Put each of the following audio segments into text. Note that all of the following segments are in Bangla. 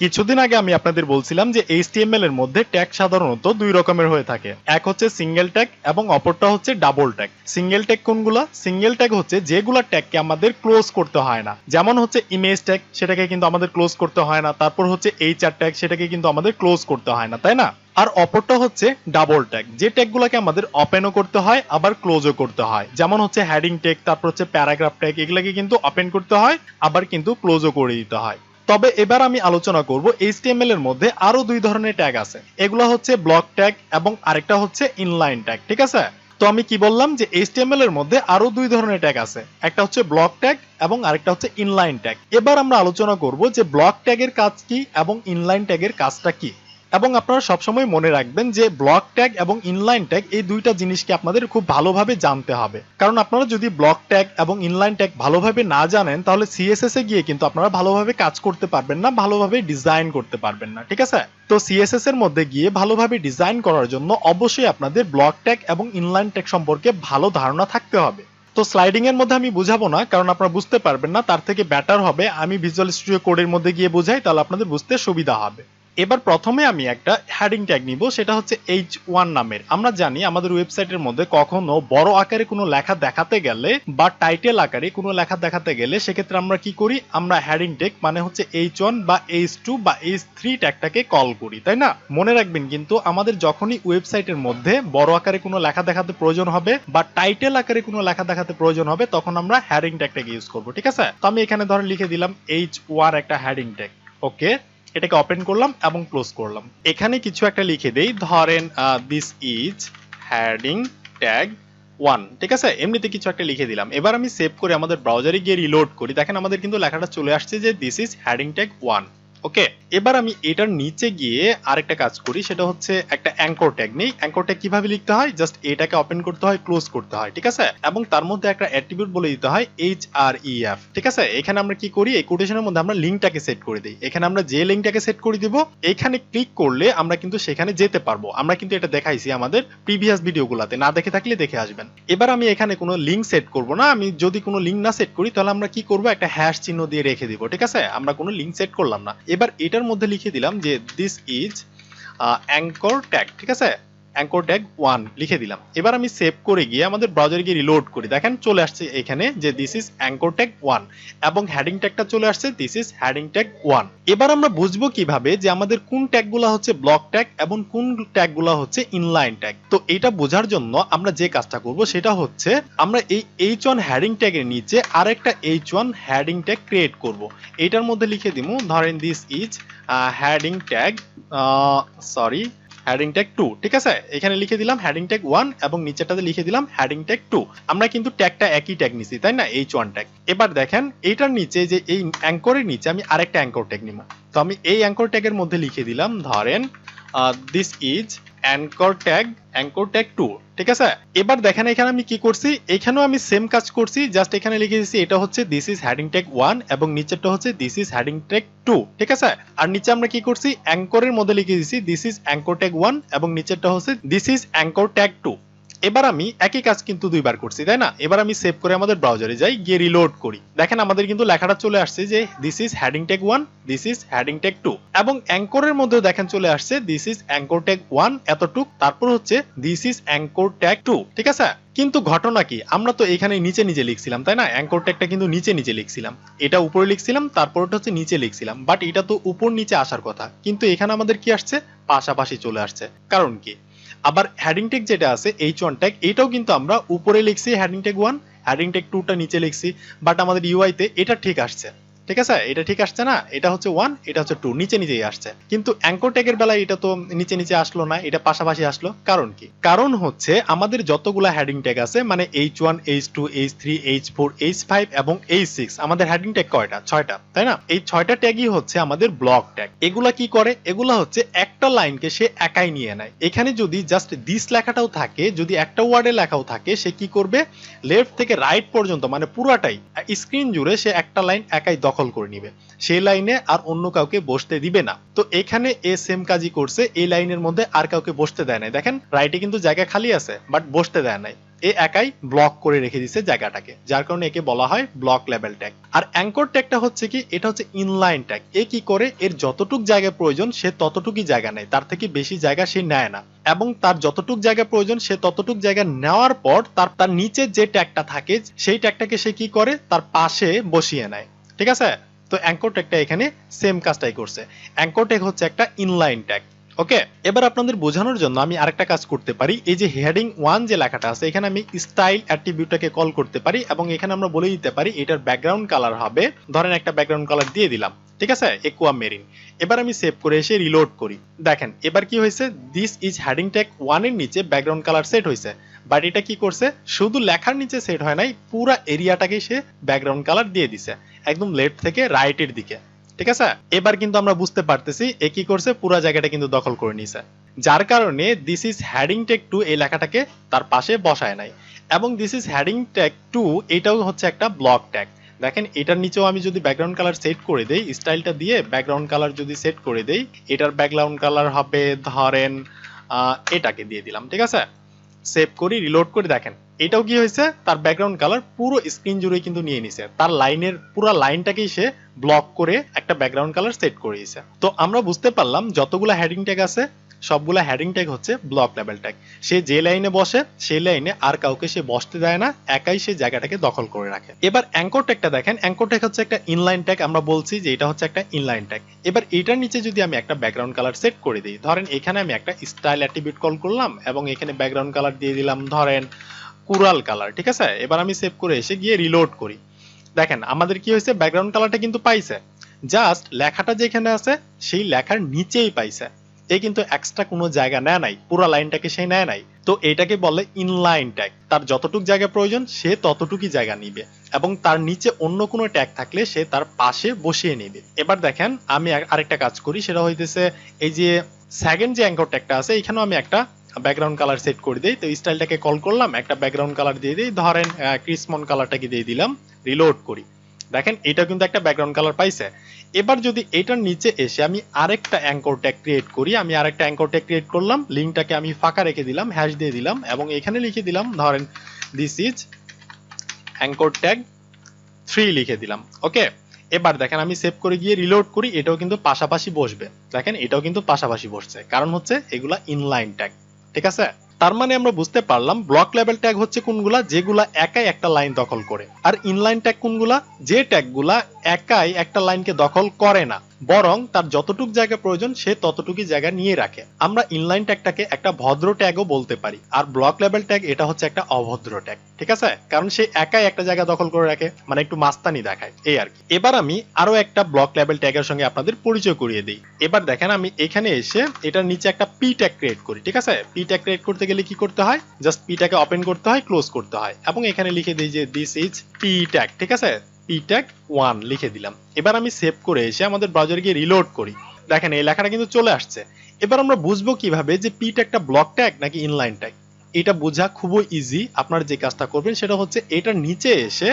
কিছুদিন আগে আমি আপনাদের বলছিলাম যে HTML এর মধ্যে ট্যাগ সাধারণত দুই রকমের হয়ে থাকে। এক হচ্ছে সিঙ্গেল ট্যাগ এবং অপরটা হচ্ছে ডাবল ট্যাগ। সিঙ্গেল ট্যাগ কোনগুলা? সিঙ্গেল ট্যাগ হচ্ছে যেগুলা ট্যাগকে আমাদের ক্লোজ করতে হয় না। যেমন হচ্ছে ইমেজ ট্যাগ, সেটাকে কিন্তু আমাদের ক্লোজ করতে হয় না। তারপর হচ্ছে HR ট্যাগ, সেটাকে কিন্তু আমাদের ক্লোজ করতে হয় না, তাই না? আর অপরটা হচ্ছে ডাবল ট্যাগ, যে ট্যাগগুলোকে আমাদের ওপেনও করতে হয় আবার ক্লোজও করতে হয়। যেমন হচ্ছে হেডিং ট্যাগ, তারপর হচ্ছে প্যারাগ্রাফ ট্যাগ, এগুলাকে কিন্তু ওপেন করতে হয় আবার কিন্তু ক্লোজও করে দিতে হয়। তবে এবার আমি আলোচনা করব HTML এর মধ্যে আরো দুই ধরনের ট্যাগ আছে। এগুলো হচ্ছে ব্লক ট্যাগ এবং আরেকটা হচ্ছে ইনলাইন ট্যাগ, ঠিক আছে? তো আমি কি বললাম যে HTML এর মধ্যে আরো দুই ধরনের ট্যাগ আছে, একটা হচ্ছে ব্লক ট্যাগ এবং আরেকটা হচ্ছে ইনলাইন ট্যাগ। এবার আমরা আলোচনা করব যে ব্লক ট্যাগের কাজ কি এবং ইনলাইন ট্যাগের কাজটা কি। এবং আপনারা সবসময় মনে রাখবেন যে ব্লক ট্যাগ এবং ইনলাইন ট্যাগ এই দুইটা জিনিসকে আপনাদের খুব ভালোভাবে জানতে হবে। কারণ আপনারা যদি ব্লক ট্যাগ এবং ইনলাইন ট্যাগ ভালোভাবে না জানেন তাহলে CSS এ গিয়ে কিন্তু আপনারা ভালোভাবে কাজ করতে পারবেন না, ভালোভাবে ডিজাইন করতে পারবেন না, ঠিক আছে? তো CSS এর মধ্যে গিয়ে ভালোভাবে ডিজাইন করার জন্য অবশ্যই আপনাদের ব্লক ট্যাগ এবং ইনলাইন ট্যাগ সম্পর্কে ভালো ধারণা থাকতে হবে। তো স্লাইডিং এর মধ্যে আমি বুঝাবো না, কারণ আপনারা বুঝতে পারবেন না। তার থেকে বেটার হবে আমি ভিজুয়াল স্টুডিও কোডের মধ্যে গিয়ে বোঝাই, তাহলে আপনাদের বুঝতে সুবিধা হবে। এবার প্রথমে আমি একটা হেডিং ট্যাগ নিব, সেটা হচ্ছে H1 নামের। আমরা জানি আমাদের ওয়েবসাইটের মধ্যে কখনো বড় আকারে কোনো লেখা দেখাতে গেলে বা টাইটেল আকারে কোনো লেখা দেখাতে গেলে সেক্ষেত্রে আমরা কি করি? আমরা হেডিং ট্যাগ মানে হচ্ছে H1 বা H2 বা H3 ট্যাগটাকে কল করি, তাই না? মনে রাখবেন কিন্তু আমাদের যখনই ওয়েবসাইটের মধ্যে বড় আকারে কোনো লেখা দেখাতে প্রয়োজন হবে বা টাইটেল আকারে কোনো লেখা দেখাতে প্রয়োজন হবে তখন আমরা হেডিং ট্যাগটাকে ইউজ করব, ঠিক আছে? তো আমি এখানে ধরেন লিখে দিলাম H1 একটা হেডিং ট্যাগ। ওকে, এটাকে ওপেন করলাম এবং ক্লোজ করলাম। এখানে কিছু একটা লিখে দেই, ধরেন দিস ইজ হেডিং ট্যাগ 1, ঠিক আছে? এমনিতে কিছু একটা লিখে দিলাম। এবার আমি সেভ করে আমাদের ব্রাউজারে গিয়ে রিলোড করি। দেখেন আমাদের কিন্তু লেখাটা চলে আসছে যে দিস ইজ হেডিং ট্যাগ 1। ওকে, এবার আমি এটার নিচে গিয়ে আরেকটা কাজ করি, সেটা হচ্ছে একটা অ্যাঙ্কর ট্যাগ নেই। অ্যাঙ্কর ট্যাগ কিভাবে লিখতে হয়? জাস্ট এটাকে ওপেন করতে হয়, ক্লোজ করতে হয়, ঠিক আছে? এবং তার মধ্যে একটা অ্যাট্রিবিউট বলে দিতে হয় href, ঠিক আছে? এখানে আমরা কি করি? এই কোটেশনের মধ্যে আমরা লিংকটাকে সেট করে দিই। এখানে আমরা যে লিংকটাকে সেট করে দিব, এখানে ক্লিক করলে আমরা কিন্তু সেখানে যেতে পারবো। আমরা কিন্তু এটা দেখাইছি আমাদের প্রিভিয়াস ভিডিওগুলোতে, না দেখে থাকলে দেখে আসবেন। এবার আমি এখানে কোনো লিংক সেট করব না। আমি যদি কোনো লিংক না সেট করি তাহলে আমরা কি করব? একটা হ্যাশ চিহ্ন দিয়ে রেখে দিব, ঠিক আছে? আমরা কোনো লিংক সেট করলাম না। এবার এটার মধ্যে লিখে দিলাম যে দিস ইজ অ্যাঙ্কর ট্যাগ, ঠিক আছে? অ্যাঙ্কর ট্যাগ 1 লিখে দিলাম। এবার আমি সেভ করে গিয়ে আমাদের ব্রাউজারে গিয়ে রিলোড করি। দেখেন চলে আসছে এখানে যে দিস ইজ অ্যাঙ্কর ট্যাগ 1 এবং হেডিং ট্যাগটা চলে আসছে দিস ইজ হেডিং ট্যাগ 1। এবার আমরা বুঝবো কিভাবে যে আমাদের কোন ট্যাগগুলো হচ্ছে ব্লক ট্যাগ এবং কোন ট্যাগগুলো হচ্ছে ইনলাইন ট্যাগ। তো এটা বোঝার জন্য আমরা যে কাজটা করব সেটা হচ্ছে আমরা এই H1 হেডিং ট্যাগের নিচে আরেকটা H1 হেডিং ট্যাগ ক্রিয়েট করব। এটার মধ্যে লিখে দিব ধরেন this is heading tag heading tag 2, ঠিক আছে? এখানে লিখে দিলাম হেডিং ট্যাগ 1 এবং নিচেরটাতে লিখে দিলাম হেডিং ট্যাগ 2। আমরা কিন্তু ট্যাগটা একই ট্যাগ নিছি, তাই না? H1 tag. এবার দেখেন এটার নিচে যে এই অ্যাঙ্করের নিচে আমি আরেকটা অ্যাঙ্কর ট্যাগ নিব। তো আমি এই অ্যাঙ্কর ট্যাগের মধ্যে লিখে দিলাম ধরেন দিস ইজ অ্যাঙ্কর ট্যাগ 2, ঠিক আছে? এবার দেখেন এখানে আমি কি করছি, এখানেও আমি সেম কাজ করছি, জাস্ট এখানে লিখে দিয়েছি এটা হচ্ছে দিস ইজ হেডিং ট্যাগ 1 এবং নিচেরটা হচ্ছে দিস ইজ হেডিং ট্যাগ 2, ঠিক আছে? আর নিচে আমরা কি করছি? অ্যাঙ্করের মধ্যে লিখে দিয়েছি দিস ইজ অ্যাঙ্কর ট্যাগ 1 এবং নিচেরটা হচ্ছে দিস ইজ অ্যাঙ্কর ট্যাগ 2। এবার আমি একই কাজ কিন্তু দুইবার করছি, তাই না? এবার আমি সেভ করে আমাদের ব্রাউজারে যাই, গিয়ে রিলোড করি। দেখেন আমাদের কিন্তু লেখাটা চলে আসছে যে this is heading tag 1, this is heading tag 2 এবং অ্যাঙ্করের মধ্যে দেখেন চলে আসছে দিস ইজ অ্যাঙ্কর ট্যাগ 1 এতটুক, তারপর হচ্ছে দিস ইজ অ্যাঙ্কর ট্যাগ 2, ঠিক আছে? কিন্তু ঘটনা কি, আমরা তো এখানে নিচে নিচে লিখছিলাম, তাই না? অ্যাঙ্কর ট্যাগটা কিন্তু নিচে নিচে লিখছিলাম, এটা উপরে লিখছিলাম, তারপর ওটা হচ্ছে নিচে লিখছিলাম। বাট এটা তো উপর নিচে আসার কথা, কিন্তু এখানে আমাদের কি আসছে? পাশাপাশি চলে আসছে। কারণ কি? আবার হেডিং ট্যাগ যেটা আছে H1 ট্যাগ, এটাও কিন্তু আমরা উপরে লিখছি হেডিং ট্যাগ 1, হেডিং ট্যাগ 2টা নিচে লিখছি। বাট আমাদের UI তে এটা ঠিক আসছে, ঠিক আছে? এটা ঠিক আসছে না, এটা হচ্ছে 1, এটা হচ্ছে 2, নিচে নিচেই আসছে। কিন্তু অ্যাঙ্কর ট্যাগের বেলায় এটা তো নিচে নিচে আসলো না, এটা পাশাপাশি আসলো। কারণ কি? কারণ হচ্ছে আমাদের যতগুলা হেডিং ট্যাগ আছে মানে H1, H2, H3, H4, H5 এবং H6, আমাদের হেডিং ট্যাগ কয়টা? 6টা, তাই না? এই 6টা ট্যাগই হচ্ছে আমাদের ব্লক ট্যাগ। এগুলা কি করে? এগুলা হচ্ছে একটা লাইনকে সে একাই নিয়ে নেয়। এখানে যদি জাস্ট দিস লেখাটাও থাকে, যদি একটা ওয়ার্ডে লেখাও থাকে, সে কি করবে? লেফট থেকে রাইট পর্যন্ত মানে পুরাটাই স্ক্রিন জুড়ে সে একটা লাইন একাই দখল করে নিবে। সেই লাইনে আর অন্য কাউকে বসতে দিবে না। তো এখানে এ সেম কাজই করছে, এই লাইনের মধ্যে আর কাউকে বসতে দেয় নাই। দেখেন রাইটে কিন্তু জায়গা খালি আছে, বাট বসতে দেয় নাই। এ একাই ব্লক করে রেখে দিছে জায়গাটাকে, যার কারণে একে বলা হয় ব্লক লেভেল ট্যাগ। আর অ্যাঙ্কর ট্যাগটা হচ্ছে কি, এটা হচ্ছে ইনলাইন ট্যাগ। এ কি করে, এর যতটুক জায়গা প্রয়োজন সে ততটুকুই জায়গা নেয়, তার থেকে বেশি জায়গা সে নেয় না, এবং তার যতটুক জায়গা প্রয়োজন সে ততটুক জায়গা নেওয়ার পর তার নিচে যে ট্যাগটা থাকে সেই ট্যাগটাকে সে কি করে, তার পাশে বসিয়ে নেয়। ঠিক আছে, তো অ্যাঙ্কর ট্যাগটা এখানে সেম কাজটাই করছে। অ্যাঙ্কর ট্যাগ হচ্ছে একটা ইনলাইন ট্যাগ। ওকে, এবার আপনাদের বোঝানোর জন্য আমি আরেকটা কাজ করতে পারি। এই যে হেডিং 1 যে লেখাটা আছে, এখানে আমি স্টাইল অ্যাট্রিবিউটটাকে কল করতে পারি, এবং এখানে আমরা বলে দিতে পারি এটার ব্যাকগ্রাউন্ড কালার হবে, ধরেন একটা ব্যাকগ্রাউন্ড কালার দিয়ে দিলাম, ঠিক আছে, একুয়া মেরিন। এবার আমি সেভ করে এসে রিলোড করি। দেখেন এবার কি হয়েছে, দিস ইজ হেডিং ট্যাগ 1 এর নিচে ব্যাকগ্রাউন্ড কালার সেট হয়েছে, বাট এটা কি করছে, শুধু লেখার নিচে সেট হয় নাই, পুরো এরিয়াটাকে সে ব্যাকগ্রাউন্ড কালার দিয়ে দিছে, একদম লেফট থেকে রাইটের দিকে। ঠিক আছে, এবার কিন্তু আমরা বুঝতে পারতেছি এ কি করছে, পুরো জায়গাটা কিন্তু দখল করে নিছে, যার কারণে দিস ইজ হেডিং ট্যাগ 2 এই লেখাটাকে তার পাশে বসায় নাই। এবং দিস ইজ হেডিং ট্যাগ 2 এটাও হচ্ছে একটা ব্লক ট্যাগ। দেখেন এটার নিচেও আমি যদি ব্যাকগ্রাউন্ড কালার সেট করে দেই, স্টাইলটা দিয়ে ব্যাকগ্রাউন্ড কালার যদি সেট করে দেই, এটার ব্যাকগ্রাউন্ড কালার হবে ধরেন এটাকে দিয়ে দিলাম। ঠিক আছে, সেভ করি, রিলোড করে দেখেন এটাও কি হয়েছে, তার ব্যাকগ্রাউন্ড কালার পুরো স্ক্রিন জুড়ে কিন্তু নিয়ে নিছে, তার লাইনের পুরো লাইনটাকেই সে ব্লক করে একটা ব্যাকগ্রাউন্ড কালার সেট করে দিয়েছে। তো আমরা বুঝতে পারলাম যতগুলো হেডিং ট্যাগ আছে সবগুলা হেডিং ট্যাগ হচ্ছে ব্লক লেভেল ট্যাগ। সে যে লাইনে বসে সেই লাইনে আর কাউকে সে বসতে দেয় না, একাই সে জায়গাটাকে দখল করে রাখে। এবার অ্যাঙ্কর ট্যাগটা দেখেন, অ্যাঙ্কর ট্যাগ হচ্ছে একটা ইনলাইন ট্যাগ, আমরা বলছি যে এটা হচ্ছে একটা ইনলাইন ট্যাগ। এবার এটার নিচে যদি আমি একটা ব্যাকগ্রাউন্ড কালার সেট করে দিই, ধরেন এখানে আমি একটা স্টাইল অ্যাট্রিবিউট কল করলাম এবং এখানে ব্যাকগ্রাউন্ড কালার দিয়ে দিলাম ধরেন কোরাল কালার। ঠিক আছে, এবার আমি সেভ করে এসে গিয়ে রিলোড করি। দেখেন আমাদের কি হয়েছে, ব্যাকগ্রাউন্ড কালারটা কিন্তু পাইছে, জাস্ট লেখাটা যেখানে আছে সেই লেখার নিচেই পাইছে, এ কিন্তু এক্সট্রা কোনো জায়গা নেয় নাই, পুরো লাইনটাকে সে নেয় নাই। তো এটাকে বলে ইনলাইন ট্যাগ, তার যতটুক জায়গা প্রয়োজন সে ততটুকুই জায়গা নিবে, এবং তার নিচে অন্য কোনো ট্যাগ থাকলে সে তার পাশে বসিয়ে নেবে। এবার দেখেন আমি আরেকটা কাজ করি, সেটা হইতেছে এই যে সেকেন্ড যে অ্যাঙ্কর ট্যাগটা আছে এখানেও আমি একটা ব্যাকগ্রাউন্ড কালার সেট করে দেই। তো স্টাইলটাকে কল করলাম, একটা ব্যাকগ্রাউন্ড কালার দিয়ে দিই, ধরেন ক্রিসমন কালারটাকে দিয়ে দিলাম, রিলোড করি। দেখেন এটা কিন্তু একটা ব্যাকগ্রাউন্ড কালার পাইছে। এবার যদি এটার নিচে এসে আমি আরেকটা অ্যাঙ্কর ট্যাগ ক্রিয়েট করি, আমি আরেকটা অ্যাঙ্কর ট্যাগ ক্রিয়েট করলাম, লিঙ্কটাকে আমি ফাঁকা রেখে দিলাম, হ্যাশ দিয়ে দিলাম, এবং এখানে লিখে দিলাম ধরেন দিস ইজ অ্যাঙ্কর ট্যাগ 3 লিখে দিলাম। ওকে, এবার দেখেন আমি সেভ করে গিয়ে রিলোড করি, এটাও কিন্তু পাশাপাশি বসবে। দেখেন এটাও কিন্তু পাশাপাশি বসছে, কারণ হচ্ছে এগুলা ইনলাইন ট্যাগ। ঠিক আছে, তার মানে আমরা বুঝতে পারলাম ব্লক লেভেল ট্যাগ হচ্ছে কোনগুলা, যেগুলা একাই একটা লাইন দখল করে, আর ইনলাইন ট্যাগ কোনগুলা, যে ট্যাগগুলা একাই একটা লাইনকে দখল করে না, বরং তার যতটুক জায়গা প্রয়োজন সে ততটুকুই জায়গা নিয়ে রাখে। আমরা ইনলাইন ট্যাগটাকে একটা ভদ্র ট্যাগও বলতে পারি, আর ব্লক লেভেল ট্যাগ এটা হচ্ছে একটা অভদ্র ট্যাগ। ঠিক আছে, কারণ সে একাই একটা জায়গা দখল করে রাখে, মানে একটু মাস্তানি দেখায়, এই আর কি। এবার আমি আরো একটা ব্লক লেভেল ট্যাগের সঙ্গে আপনাদের পরিচয় করিয়ে দিই। এবার দেখেন আমি এখানে এসে এটার নিচে একটা পি ট্যাগ ক্রিয়েট করি। ঠিক আছে, পি ট্যাগ ক্রিয়েট করতে গেলে কি করতে হয়, জাস্ট পি ট্যাগে ওপেন করতে হয়, ক্লোজ করতে হয়, এবং এখানে লিখে দিই যে দিস ইজ পি ট্যাগ। ঠিক আছে, পি ট্যাগ 1 লিখে দিলাম। এবার আমি সেভ করে এসে আমাদের ব্রাউজারে গিয়ে রিলোড করি। দেখেন এই লেখাটা কিন্তু চলে আসছে। এবার আমরা বুঝবো কিভাবে যে পি ট্যাগটা ব্লক ট্যাগ নাকি ইনলাইন ট্যাগ। এটা বোঝা খুবই ইজি। আপনারা যে কাজটা করবেন সেটা হচ্ছে এটার নিচে এসে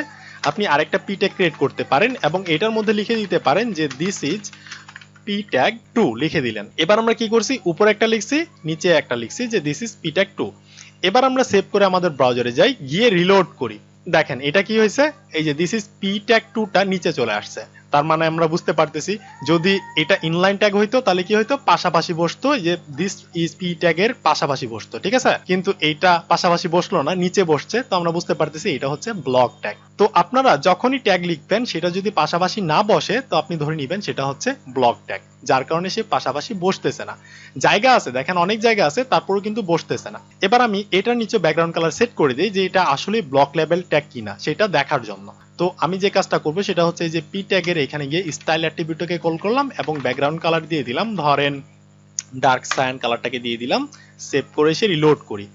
আপনি আরেকটা পি ট্যাগ ক্রিয়েট করতে পারেন, এবং এটার মধ্যে লিখে দিতে পারেন যে দিস ইজ পি ট্যাগ 2 লিখে দিলেন। এবার আমরা কি করছি, উপরে একটা লিখছি, নিচে একটা লিখছি যে দিস ইজ পি ট্যাগ 2। এবার আমরা সেভ করে আমাদের ব্রাউজারে যাই, গিয়ে রিলোড করি। দেখেন এটা কি হয়েছে, এই যে দিস ইজ পি ট্যাগ 2 টা নিচে চলে আসছে। তার মানে আমরা বুঝতে পারতেছি যদি এটা ইনলাইন ট্যাগ হইতো তাহলে কি হইতো, পাশাপাশি বসতো, যে দিস ইজ পি ট্যাগ এর পাশাপাশি বসতো। ঠিক আছে, কিন্তু এইটা পাশাপাশি বসলো না, নিচে বসছে, তো আমরা বুঝতে পারতেছি এটা হচ্ছে ব্লক ট্যাগ। তো আপনারা যখনই ট্যাগ লিখবেন সেটা যদি পাশাপাশি না বসে তো আপনি ধরে নেবেন সেটা হচ্ছে ব্লক ট্যাগ, যার কারণে সে পাশাপাশি বসতেছে না। জায়গা আছে, দেখেন অনেক জায়গা আছে, তারপরেও কিন্তু বসতেছে না। এবার আমি এটার নিচে ব্যাকগ্রাউন্ড কালার সেট করে দিই যে এটা আসলে ব্লক লেভেল ট্যাগ কিনা সেটা দেখার জন্য। তো আমি যে কাজটা করবো সেটা হচ্ছে যে পি ট্যাগের এখানে গিয়ে স্টাইল অ্যাট্রিবিউটকে কল করলাম এবং ব্যাকগ্রাউন্ড কালার দিয়ে দিলাম, ধরেন ডার্ক সায়ান কালারটাকে দিয়ে দিলাম, সেভ করে এসে রিলোড করি।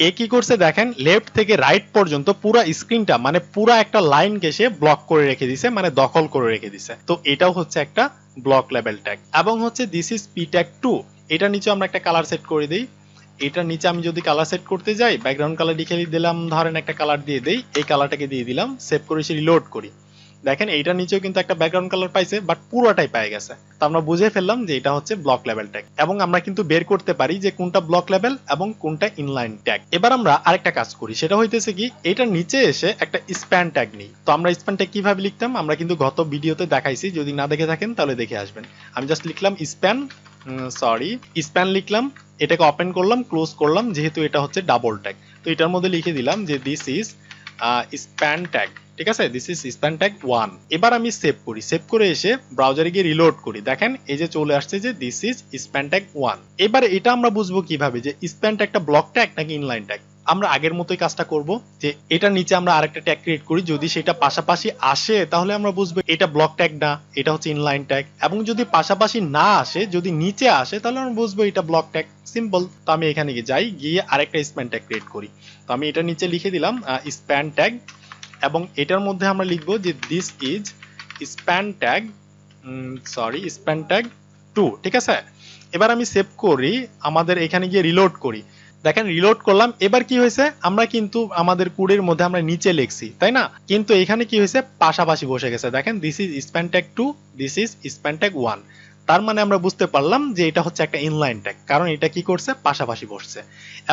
এ কি করছে দেখেন, লেফট থেকে রাইট পর্যন্ত পুরো স্ক্রিনটা, মানে পুরো একটা লাইনকে সে ব্লক করে রেখে দিছে, মানে দখল করে রেখে দিছে। তো এটাও হচ্ছে একটা ব্লক লেভেল ট্যাগ। এবং হচ্ছে দিস ইজ পি ট্যাগ 2, এটার নিচে আমরা একটা কালার সেট করে দিই। এটার নিচে আমি যদি কালার সেট করতে যাই, ব্যাকগ্রাউন্ড কালার লিখে দিলাম, ধরেন একটা কালার দিয়ে দেই, এই কালারটাকে দিয়ে দিলাম, সেভ করে এসে রিলোড করি। দেখেন এইটার নিচেও কিন্তু একটা ব্যাকগ্রাউন্ড কালার পাইছে, বাট পুরোটাই পেয়ে গেছে। তো আমরা বুঝে ফেললাম যে এটা হচ্ছে ব্লক লেভেল ট্যাগ, এবং আমরা কিন্তু বের করতে পারি যে কোনটা ব্লক লেভেল এবং কোনটা ইনলাইন ট্যাগ। এবার আমরা আরেকটা কাজ করি, সেটা হইতেছে কি এটার নিচে এসে একটা স্প্যান ট্যাগ নিই। তো আমরা স্প্যান ট্যাগ কিভাবে লিখতাম আমরা কিন্তু গত ভিডিওতে দেখাইছি, যদি না দেখে থাকেন তাহলে দেখে আসবেন। আমি জাস্ট লিখলাম স্প্যান লিখলাম, এটাকে ওপেন করলাম, ক্লোজ করলাম, যেহেতু এটা হচ্ছে ডাবল ট্যাগ। তো এটার মধ্যে লিখে দিলাম যে দিস ইজ স্প্যান ট্যাগ, ঠিক আছে, দিস ইজ স্প্যান ট্যাগ 1। এবার আমি সেভ করি, সেভ করে এসে ব্রাউজারে গিয়ে রিলোড করি, দেখেন এই যে চলে আসছে যে দিস ইজ স্প্যান ট্যাগ 1। এবার এটা আমরা বুঝবো কিভাবে যে স্প্যান ট্যাগটা ব্লক ট্যাগ নাকি ইনলাইন ট্যাগ। আমরা আগের মতোই কাজটা করব, যে এটার নিচে আমরা আরেকটা ট্যাগ ক্রিয়েট করি, যদি সেটা পাশাপাশি আসে তাহলে আমরা বুঝবো এটা ব্লক ট্যাগ না, এটা হচ্ছে ইনলাইন ট্যাগ, এবং যদি পাশাপাশি না আসে, যদি নিচে আসে, তাহলে আমরা বুঝবো এটা ব্লক ট্যাগ। সিম্পল। তো আমি এখানে গিয়ে আরেকটা স্প্যান ট্যাগ ক্রিয়েট করি। তো আমি এটা নিচে লিখে দিলাম স্প্যান ট্যাগ, এবং এটার মধ্যে আমরা লিখবো যে this is span tag span tag 2, ঠিক আছে। এবার আমি সেভ করি, আমাদের এখানে গিয়ে রিলোড করি, দেখেন রিলোড করলাম। এবার কি হয়েছে, আমরা কিন্তু আমাদের কোডের মধ্যে আমরা নিচে লিখছি, তাই না, কিন্তু এখানে কি হয়েছে পাশাপাশি বসে গেছে। দেখেন this is span tag 2, this is span tag 1। তার মানে আমরা বুঝতে পারলাম যে এটা হচ্ছে একটা ইনলাইন ট্যাগ, কারণ এটা কি করছে পাশাপাশি বসছে।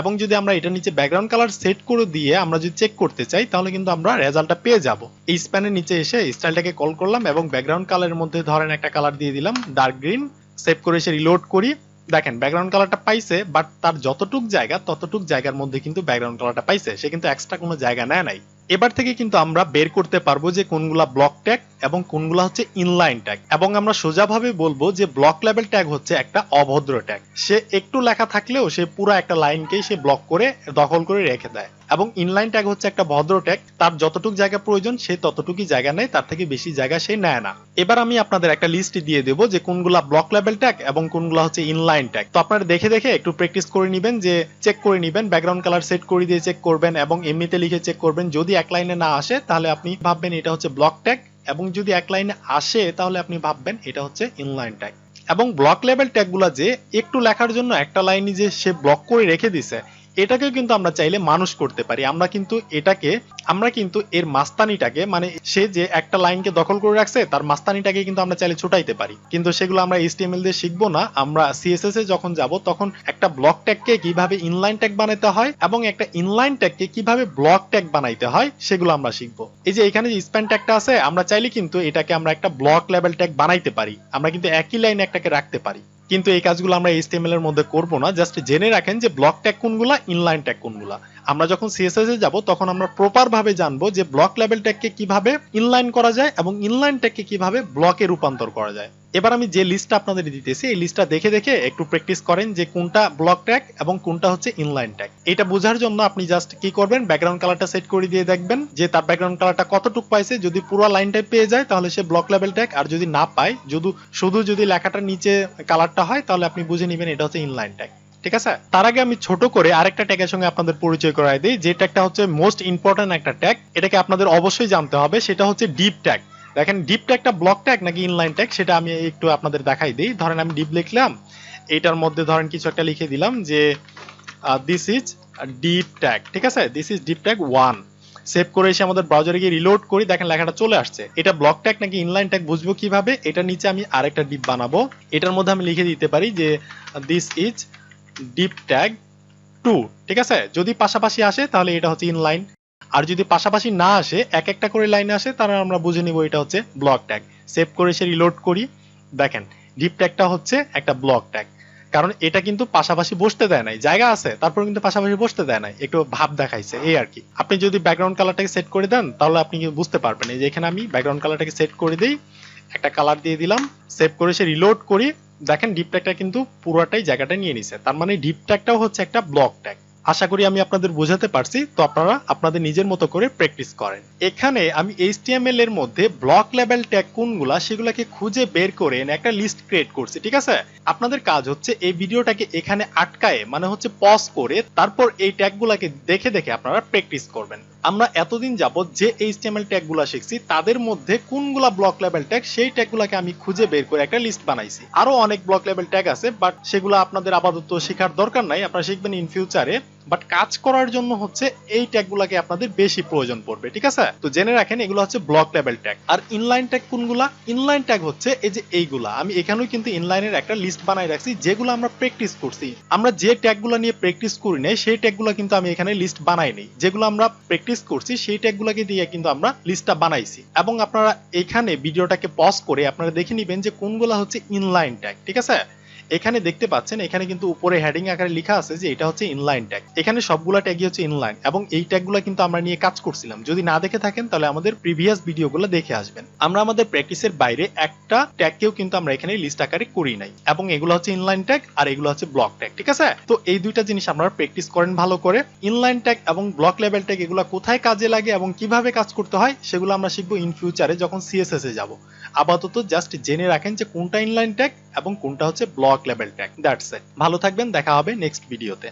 এবং যদি আমরা এটা নিচে ব্যাকগ্রাউন্ড কালার সেট করে দিয়ে আমরা যদি চেক করতে চাই, তাহলে কিন্তু আমরা রেজাল্টটা পেয়ে যাব। এই স্প্যানের নিচে এসে স্টাইলটাকে কল করলাম, এবং ব্যাকগ্রাউন্ড কালারের মধ্যে ধরেন একটা কালার দিয়ে দিলাম ডার্ক গ্রিন। সেভ করে এসে রিলোড করি, দেখেন ব্যাকগ্রাউন্ড কালারটা পাইছে, বাট তার যতটুক জায়গা ততটুক জায়গার মধ্যে কিন্তু ব্যাকগ্রাউন্ড কালারটা পাইছে, সে কিন্তু এক্সট্রা কোনো জায়গা নেয় নাই। এবার থেকে কিন্তু আমরা বের করতে পারবো যে কোনগুলা ব্লক ট্যাগ এবং কোনগুলা হচ্ছে ইনলাইন ট্যাগ, এবং আমরা সোজাভাবে বলবো যে ব্লক লেভেল ট্যাগ হচ্ছে একটা অভদ্র ট্যাগ। সে একটু লেখা থাকলেও সে পুরো একটা লাইনকেই সে ব্লক করে দখল করে রেখে দেয়, এবং ইনলাইন ট্যাগ হচ্ছে একটা ভদ্র ট্যাগ, তার যতটুকু জায়গা প্রয়োজন সে ততটুকুই জায়গা নেয়, তার থেকে বেশি জায়গা সে নেয় না। এবার আমি আপনাদের একটা লিস্ট দিয়ে দেবো যে কোনগুলা ব্লক লেভেল ট্যাগ এবং কোনগুলা হচ্ছে ইনলাইন ট্যাগ। তো আপনারা দেখে দেখে একটু প্র্যাকটিস করে নেবেন, যে চেক করে নেবেন, ব্যাকগ্রাউন্ড কালার সেট করে দিয়ে চেক করবেন, এবং এমনিতে লিখে চেক করবেন। যদি এক লাইনে না আসে তাহলে আপনি ভাববেন এটা হচ্ছে ব্লক ট্যাগ, এবং যদি এক লাইনে আসে তাহলে আপনি ভাববেন এটা হচ্ছে ইনলাইন ট্যাগ। এবং ব্লক লেভেল ট্যাগগুলা যে একটু লেখার জন্য একটা লাইনে যে সে ব্লক করে রেখে দিছে, এটাকেও কিন্তু আমরা চাইলে মানুষ করতে পারি। আমরা কিন্তু এর মাস্তানিটাকে, মানে সে যে একটা লাইনকে দখল করে রাখছে তার মাস্তানিটাকে কিন্তু আমরা চাইলে ছোটাইতে পারি, কিন্তু সেগুলো আমরা HTML দিয়ে শিখবো না। আমরা CSS এ যখন যাব তখন একটা ব্লক ট্যাগকে কিভাবে ইনলাইন ট্যাগ বানাইতে হয় এবং একটা ইনলাইন ট্যাগকে কিভাবে ব্লক ট্যাগ বানাইতে হয় সেগুলো আমরা শিখবো। এই যে এখানে যে স্প্যান ট্যাগটা আছে, আমরা চাইলে কিন্তু এটাকে আমরা একটা ব্লক লেভেল ট্যাগ বানাইতে পারি, আমরা কিন্তু একই লাইনে একটাকে রাখতে পারি, কিন্তু এই কাজগুলো আমরা HTML এর মধ্যে করব না। জাস্ট জেনে রাখেন যে ব্লক ট্যাগ কোনগুলা, ইনলাইন ট্যাগ কোনগুলা। আমরা যখন CSS এ যাব তখন আমরা প্রপার ভাবে জানবো যে ব্লক লেভেল ট্যাগকে কিভাবে ইনলাইন করা যায় এবং ইনলাইন ট্যাগকে কিভাবে ব্লকে রূপান্তর করা যায়। এবার আমি যে লিস্টটা আপনাদের দিতেছি, এই লিস্টটা দেখে দেখে একটু প্র্যাকটিস করেন যে কোনটা ব্লক ট্যাগ এবং কোনটা হচ্ছে ইনলাইন ট্যাগ। এটা বোঝার জন্য আপনি জাস্ট কি করবেন, ব্যাকগ্রাউন্ড কালারটা সেট করে দিয়ে দেখবেন যে তার ব্যাকগ্রাউন্ড কালারটা কতটুকু পাইছে। যদি পুরো লাইনটাই পেয়ে যায় তাহলে সে ব্লক লেভেল ট্যাগ, আর যদি না পায়, শুধু যদি লেখাটার নিচে কালারটা হয় তাহলে আপনি বুঝে নেবেন এটা হচ্ছে ইনলাইন ট্যাগ, ঠিক আছে। তার আগে আমি ছোট করে আরেকটা ট্যাগের সঙ্গে আপনাদের পরিচয় করায় দিই, যে ট্যাগটা হচ্ছে মোস্ট ইম্পর্টেন্ট একটা ট্যাগ, এটাকে আপনাদের অবশ্যই জানতে হবে, সেটা হচ্ছে ডিপ ট্যাগ। দেখেন ডিপ ট্যাগটা ব্লক ট্যাগ নাকি ইনলাইন ট্যাগ সেটা আমি একটু আপনাদের দেখাই দিই। ধরেন আমি ডিপ লিখলাম, এটার মধ্যে ধরেন কিছু একটা লিখে দিলাম যে দিস ইজ ডিপ ট্যাগ, ঠিক আছে, this is deep tag 1। Save করে এসে আমাদের ব্রাউজারে গিয়ে রিলোড করি, দেখেন লেখাটা চলে আসছে। এটা ব্লক ট্যাগ নাকি ইনলাইন ট্যাগ বুঝবো কিভাবে, এটা নিচে আমি আরেকটা ডিপ বানাবো, এটার মধ্যে আমি লিখে দিতে পারি যে দিস ইজ ডিপ ট্যাগ 2, ঠিক আছে। যদি পাশাপাশি আসে তাহলে এটা হচ্ছে ইনলাইন, আর যদি পাশাপাশি না আসে, এক একটা করে লাইনে আসে, তাহলে আমরা বুঝে নিব এটা হচ্ছে ব্লক ট্যাগ। সেভ করে এসে রিলোড করি, দেখেন ডিপ ট্যাগটা হচ্ছে একটা ব্লক ট্যাগ, কারণ এটা কিন্তু পাশাপাশি বসতে দেয় নাই, জায়গা আছে তারপর কিন্তু পাশাপাশি বসতে দেয় নাই, একটু ভাব দেখাইছে এই আর কি। আপনি যদি ব্যাকগ্রাউন্ড কালারটাকে সেট করে দেন তাহলে আপনি বুঝতে পারবেন। এই যে এখানে আমি ব্যাকগ্রাউন্ড কালারটাকে সেট করে দিই, একটা কালার দিয়ে দিলাম, সেভ করে এসে রিলোড করি, দেখেন ডিপ ট্যাগটা কিন্তু পুরোটাই জায়গাটা নিয়ে নিছে, তার মানে ডিপ ট্যাগটাও হচ্ছে একটা ব্লক ট্যাগ। আশা করি আমি আপনাদের বোঝাতে পারছি। তো আপনারা আপনাদের নিজের মতো করে প্র্যাকটিস করেন। এখানে আমি HTML এর মধ্যে ব্লক লেভেল ট্যাগ কোনগুলা সেগুলোকে খুঁজে বের করে একটা লিস্ট ক্রিয়েট করছি, ঠিক আছে। আপনাদের কাজ হচ্ছে এই ভিডিওটাকে এখানে আটকায়, মানে হচ্ছে পজ করে, তারপর এই ট্যাগগুলোকে দেখে দেখে আপনারা প্র্যাকটিস করবেন। আমরা এতদিন যাবত যে HTML ট্যাগগুলো শিখছি তাদের মধ্যে কোনগুলা ব্লক লেভেল ট্যাগ সেই ট্যাগগুলোকে আমি খুঁজে বের করে একটা লিস্ট বানাইছি। আরো অনেক ব্লক লেভেল ট্যাগ আছে, বাট সেগুলো আপনাদের আপাতত শেখার দরকার নাই, আপনারা শিখবেন ইন ফিউচারে। বাট কাজ করার জন্য হচ্ছে এই ট্যাগগুলোকে আপনাদের বেশি প্রয়োজন পড়বে, ঠিক আছে? তো জেনে রাখেন এগুলো হচ্ছে ব্লক লেভেল ট্যাগ। আর ইনলাইন ট্যাগ কোনগুলা? ইনলাইন ট্যাগ হচ্ছে এই যে এইগুলা, আমি এখানেও কিন্তু ইনলাইনের একটা লিস্ট বানাই রাখছি যেগুলো আমরা প্র্যাকটিস করছি। আমরা যে ট্যাগগুলো নিয়ে প্র্যাকটিস করি নাই সেই ট্যাগগুলো কিন্তু আমি এখানে লিস্ট বানাই নাই, যেগুলো আমরা প্র্যাকটিস করছি সেই ট্যাগগুলোকে দিয়ে কিন্তু আমরা লিস্টটা বানাইছি। এবং আপনারা এখানে ভিডিওটাকে পজ করে আপনারা দেখে নেবেন যে কোনগুলা হচ্ছে ইনলাইন ট্যাগ, ঠিক আছে? এখানে দেখতে পাচ্ছেন এখানে কিন্তু উপরে হেডিং আকারে লেখা আছে যে এটা হচ্ছে ইনলাইন ট্যাগ। এখানে সবগুলা ট্যাগই হচ্ছে ইনলাইন এবং এই ট্যাগগুলো কিন্তু আমরা নিয়ে কাজ করছিলাম। যদি না দেখে থাকেন তাহলে আমাদের প্রিভিয়াস ভিডিওগুলো দেখে আসবেন। আমরা আমাদের প্র্যাকটিসের বাইরে একটা ট্যাগকেও কিন্তু আমরা এখানে লিস্ট আকারে করি নাই, এবং এগুলো হচ্ছে ইনলাইন ট্যাগ আর এগুলো হচ্ছে ব্লক ট্যাগ, ঠিক আছে? তো এই দুইটা জিনিস আপনারা প্র্যাকটিস করেন ভালো করে। ইনলাইন ট্যাগ এবং ব্লক লেভেল ট্যাগ এগুলো কোথায় কাজে লাগে এবং কিভাবে কাজ করতে হয় সেগুলো আমরা শিখবো ইন ফিউচারে যখন সিএসএস এ যাব। আপাতত জাস্ট জেনে রাখেন যে কোনটা ইনলাইন ট্যাগ এবং কোনটা হচ্ছে block level tag. That's it. ভালো থাকবেন, দেখা হবে নেক্সট ভিডিওতে।